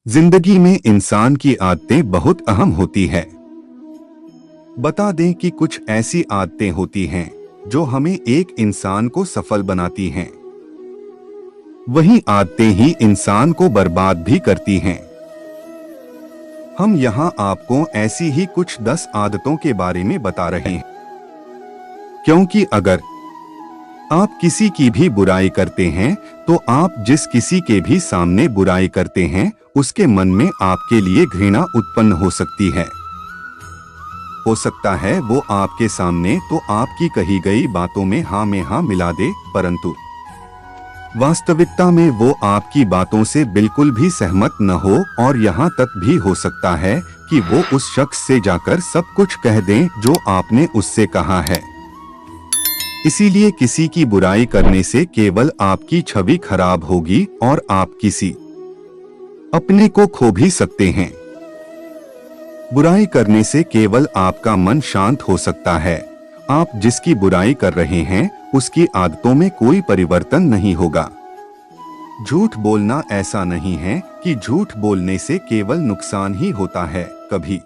जिंदगी में इंसान की आदतें बहुत अहम होती है। बता दें कि कुछ ऐसी आदतें होती हैं जो हमें एक इंसान को सफल बनाती हैं। वहीं आदतें ही इंसान को बर्बाद भी करती हैं। हम यहाँ आपको ऐसी ही कुछ 10 आदतों के बारे में बता रहे हैं, क्योंकि अगर आप किसी की भी बुराई करते हैं तो आप जिस किसी के भी सामने बुराई करते हैं उसके मन में आपके लिए घृणा उत्पन्न हो सकती है। हो सकता है वो आपके सामने तो आपकी कही गई बातों में हाँ मिला दे, परंतु वास्तविकता में वो आपकी बातों से बिल्कुल भी सहमत न हो और यहाँ तक भी हो सकता है कि वो उस शख्स से जाकर सब कुछ कह दें जो आपने उससे कहा है। इसीलिए किसी की बुराई करने से केवल आपकी छवि खराब होगी और आप किसी अपने को खो भी सकते हैं। बुराई करने से केवल आपका मन शांत हो सकता है। आप जिसकी बुराई कर रहे हैं उसकी आदतों में कोई परिवर्तन नहीं होगा। झूठ बोलना ऐसा नहीं है कि झूठ बोलने से केवल नुकसान ही होता है। कभी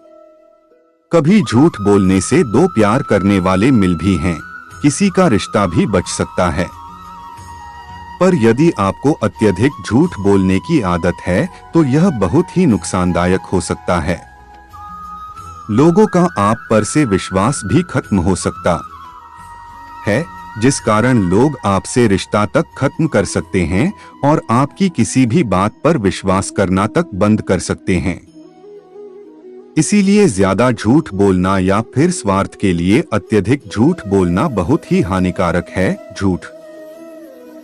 कभी झूठ बोलने से दो प्यार करने वाले मिल भी हैं, किसी का रिश्ता भी बच सकता है। पर यदि आपको अत्यधिक झूठ बोलने की आदत है तो यह बहुत ही नुकसानदायक हो सकता है। लोगों का आप पर से विश्वास भी खत्म हो सकता है, जिस कारण लोग आपसे रिश्ता तक खत्म कर सकते हैं और आपकी किसी भी बात पर विश्वास करना तक बंद कर सकते हैं। इसीलिए ज्यादा झूठ बोलना या फिर स्वार्थ के लिए अत्यधिक झूठ बोलना बहुत ही हानिकारक है। झूठ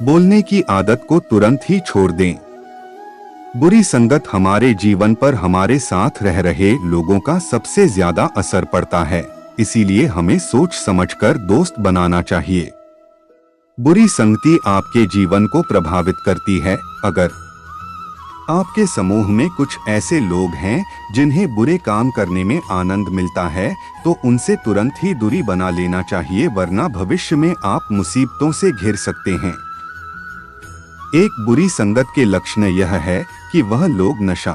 बोलने की आदत को तुरंत ही छोड़ दें। बुरी संगत हमारे जीवन पर हमारे साथ रह रहे लोगों का सबसे ज्यादा असर पड़ता है, इसीलिए हमें सोच समझकर दोस्त बनाना चाहिए। बुरी संगति आपके जीवन को प्रभावित करती है। अगर आपके समूह में कुछ ऐसे लोग हैं जिन्हें बुरे काम करने में आनंद मिलता है तो उनसे तुरंत ही दूरी बना लेना चाहिए, वरना भविष्य में आप मुसीबतों से घिर सकते हैं। एक बुरी संगत के लक्षण यह है कि वह लोग नशा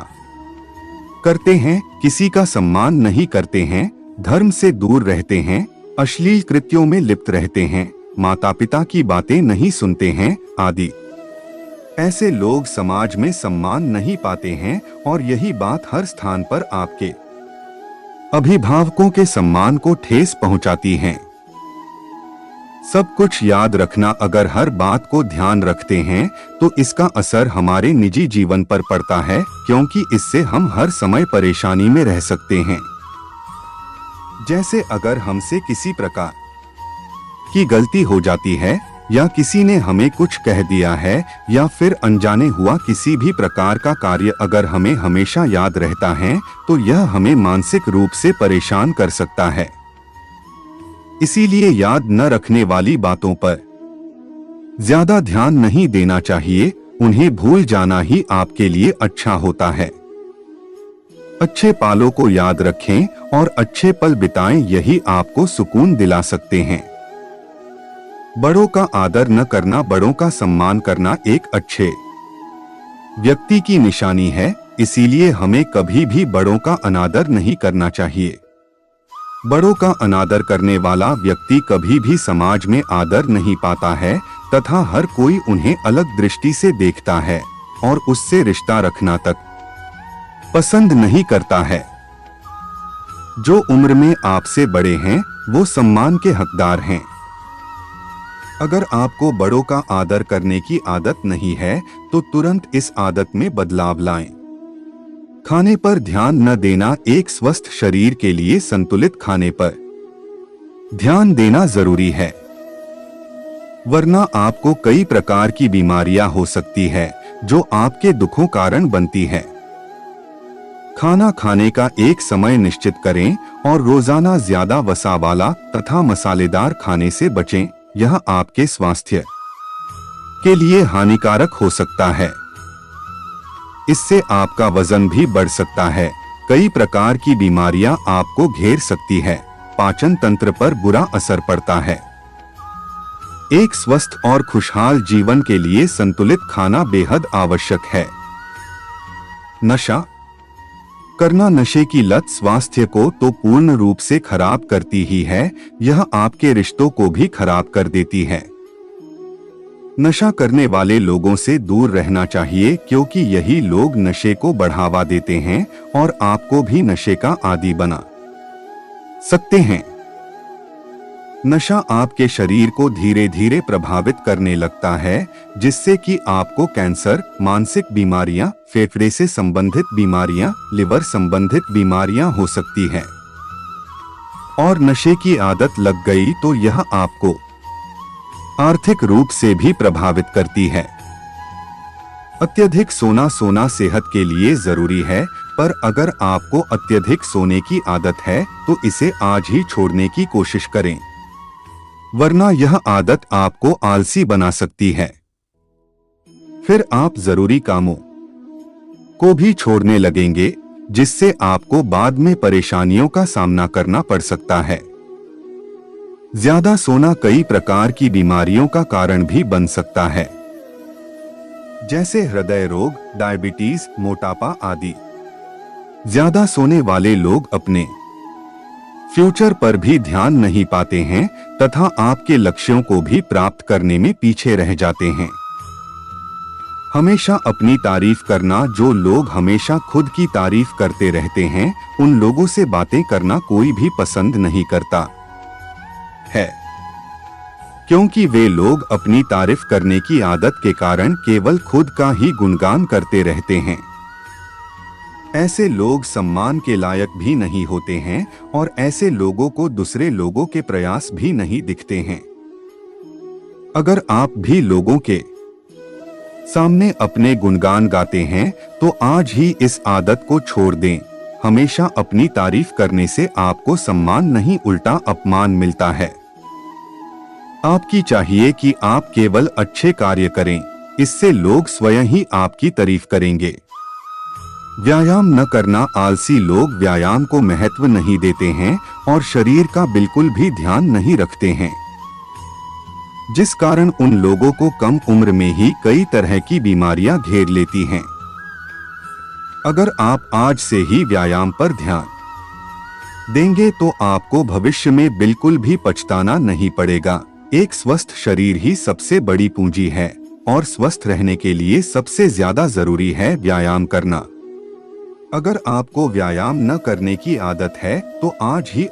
करते हैं, किसी का सम्मान नहीं करते हैं, धर्म से दूर रहते हैं, अश्लील कृत्यों में लिप्त रहते हैं, माता पिता की बातें नहीं सुनते हैं आदि। ऐसे लोग समाज में सम्मान नहीं पाते हैं और यही बात हर स्थान पर आपके अभिभावकों के सम्मान को ठेस पहुंचाती है। सब कुछ याद रखना, अगर हर बात को ध्यान रखते हैं तो इसका असर हमारे निजी जीवन पर पड़ता है, क्योंकि इससे हम हर समय परेशानी में रह सकते हैं। जैसे अगर हमसे किसी प्रकार की गलती हो जाती है या किसी ने हमें कुछ कह दिया है या फिर अनजाने हुआ किसी भी प्रकार का कार्य अगर हमें हमेशा याद रहता है तो यह हमें मानसिक रूप से परेशान कर सकता है। इसीलिए याद न रखने वाली बातों पर ज्यादा ध्यान नहीं देना चाहिए, उन्हें भूल जाना ही आपके लिए अच्छा होता है। अच्छे पालों को याद रखें और अच्छे पल बिताएं, यही आपको सुकून दिला सकते हैं। बड़ों का आदर न करना, बड़ों का सम्मान करना एक अच्छे व्यक्ति की निशानी है, इसीलिए हमें कभी भी बड़ों का अनादर नहीं करना चाहिए। बड़ों का अनादर करने वाला व्यक्ति कभी भी समाज में आदर नहीं पाता है तथा हर कोई उन्हें अलग दृष्टि से देखता है और उससे रिश्ता रखना तक पसंद नहीं करता है। जो उम्र में आपसे बड़े हैं वो सम्मान के हकदार हैं। अगर आपको बड़ों का आदर करने की आदत नहीं है तो तुरंत इस आदत में बदलाव लाएं। खाने पर ध्यान न देना, एक स्वस्थ शरीर के लिए संतुलित खाने पर ध्यान देना जरूरी है, वरना आपको कई प्रकार की बीमारियां हो सकती है जो आपके दुखों कारण बनती है। खाना खाने का एक समय निश्चित करें और रोजाना ज्यादा वसा वाला तथा मसालेदार खाने से बचें, यह आपके स्वास्थ्य के लिए हानिकारक हो सकता है। इससे आपका वजन भी बढ़ सकता है, कई प्रकार की बीमारियां आपको घेर सकती है, पाचन तंत्र पर बुरा असर पड़ता है। एक स्वस्थ और खुशहाल जीवन के लिए संतुलित खाना बेहद आवश्यक है। नशा करना, नशे की लत स्वास्थ्य को तो पूर्ण रूप से खराब करती ही है, यह आपके रिश्तों को भी खराब कर देती है। नशा करने वाले लोगों से दूर रहना चाहिए, क्योंकि यही लोग नशे को बढ़ावा देते हैं और आपको भी नशे का आदी बना सकते हैं। नशा आपके शरीर को धीरे धीरे प्रभावित करने लगता है, जिससे कि आपको कैंसर, मानसिक बीमारियां, फेफड़े से संबंधित बीमारियां, लिवर संबंधित बीमारियां हो सकती हैं। और नशे की आदत लग गई तो यह आपको आर्थिक रूप से भी प्रभावित करती है। अत्यधिक सोना सेहत के लिए जरूरी है, पर अगर आपको अत्यधिक सोने की आदत है तो इसे आज ही छोड़ने की कोशिश करें, वरना यह आदत आपको आलसी बना सकती है। फिर आप जरूरी कामों को भी छोड़ने लगेंगे, जिससे आपको बाद में परेशानियों का सामना करना पड़ सकता है। ज्यादा सोना कई प्रकार की बीमारियों का कारण भी बन सकता है, जैसे हृदय रोग, डायबिटीज, मोटापा आदि। ज्यादा सोने वाले लोग अपने फ्यूचर पर भी ध्यान नहीं पाते हैं तथा आपके लक्ष्यों को भी प्राप्त करने में पीछे रह जाते हैं। हमेशा अपनी तारीफ करना, जो लोग हमेशा खुद की तारीफ करते रहते हैं, उन लोगों से बातें करना कोई भी पसंद नहीं करता है, क्योंकि वे लोग अपनी तारीफ करने की आदत के कारण केवल खुद का ही गुणगान करते रहते हैं। ऐसे लोग सम्मान के लायक भी नहीं होते हैं और ऐसे लोगों को दूसरे लोगों के प्रयास भी नहीं दिखते हैं। अगर आप भी लोगों के सामने अपने गुणगान गाते हैं तो आज ही इस आदत को छोड़ दें। हमेशा अपनी तारीफ करने से आपको सम्मान नहीं, उल्टा अपमान मिलता है। आपकी चाहिए कि आप केवल अच्छे कार्य करें, इससे लोग स्वयं ही आपकी तारीफ करेंगे। व्यायाम न करना, आलसी लोग व्यायाम को महत्व नहीं देते हैं और शरीर का बिल्कुल भी ध्यान नहीं रखते हैं, जिस कारण उन लोगों को कम उम्र में ही कई तरह की बीमारियां घेर लेती हैं। अगर आप आज से ही व्यायाम पर ध्यान देंगे तो आपको भविष्य में बिल्कुल भी पछताना नहीं पड़ेगा। एक स्वस्थ शरीर ही सबसे बड़ी पूंजी है और स्वस्थ रहने के लिए सबसे ज्यादा जरूरी है व्यायाम करना। अगर आपको व्यायाम न करने की आदत है तो आज ही